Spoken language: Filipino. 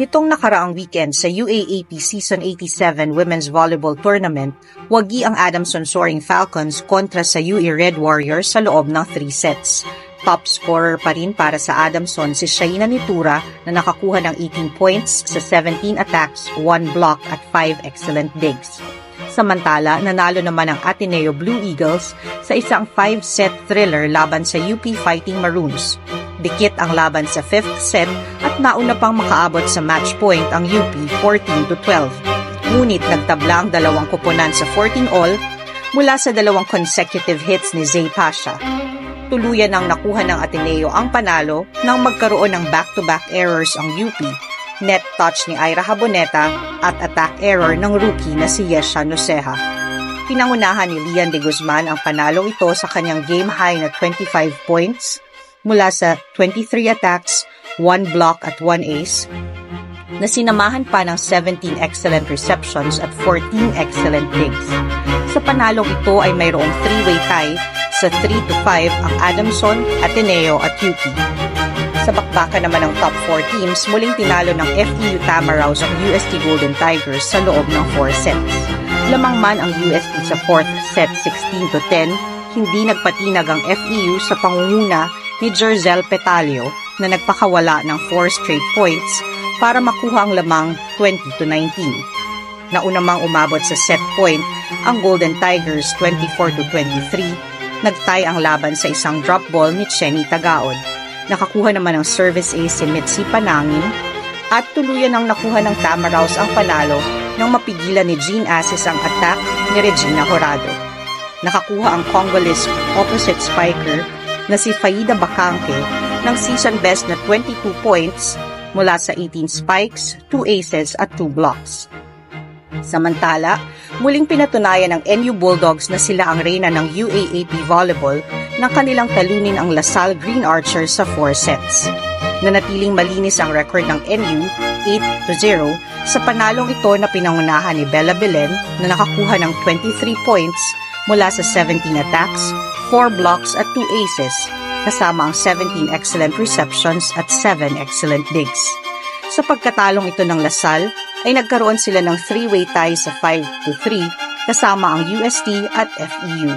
Nitong nakaraang weekend sa UAAP Season 87 Women's Volleyball Tournament, wagi ang Adamson Soaring Falcons kontra sa UE Red Warriors sa loob ng 3 sets. Top scorer pa rin para sa Adamson si Shaina Nitura na nakakuha ng 18 points sa 17 attacks, 1 block at 5 excellent digs. Samantala, nanalo naman ang Ateneo Blue Eagles sa isang 5-set thriller laban sa UP Fighting Maroons. Dikit ang laban sa 5th set at nauna pang makaabot sa match point ang UP 14-12. Ngunit nagtabla ang dalawang koponan sa 14-all mula sa dalawang consecutive hits ni Zay Pasha. Tuluyan ang nakuha ng Ateneo ang panalo nang magkaroon ng back-to-back errors ang UP, net touch ni Ira Haboneta at attack error ng rookie na si Yesha Noceja. Pinangunahan ni Lian de Guzman ang panalong ito sa kanyang game high na 25 points mula sa 23 attacks, 1 block at 1 ace, na sinamahan pa ng 17 excellent receptions at 14 excellent digs. Sa panalong ito ay mayroong 3-way tie sa 3-5 ang Adamson, Ateneo at UP. Sa bakbakan naman ng top 4 teams, muling tinalo ng FEU Tamaraws ang UST Golden Tigers sa loob ng 4 sets. Lamang man ang UST sa 4th set 16-10, hindi nagpatinag ang FEU sa pangunguna ni Jerzel Petalio na nagpakawala ng 4 straight points para makuha ang lamang 20-19. Nauna mang umabot sa set point ang Golden Tigers 24-23, nagtie ang laban sa isang drop ball ni Chenny Tagaod. Nakakuha naman ng service ace si Mitzi Panangin at tuluyan ang nakuha ng Tamaraws ang panalo nang mapigilan ni Jean Asis ang attack ni Regina Horado. Nakakuha ang Congolese opposite spiker na si Faida Bacangke ng season best na 22 points mula sa 18 spikes, 2 aces at 2 blocks. Samantala, muling pinatunayan ng NU Bulldogs na sila ang reyna ng UAAP Volleyball nang kanilang talunin ang LaSalle Green Archers sa 4 sets. Nanatiling malinis ang record ng NU 8-0 sa panalong ito na pinangunahan ni Bella Belen na nakakuha ng 23 points mula sa 17 attacks, 4 blocks at 2 aces, kasama ang 17 excellent receptions at 7 excellent digs. Sa pagkatalong ito ng LaSalle, ay nagkaroon sila ng 3-way tie sa 5-3 kasama ang UST at FEU.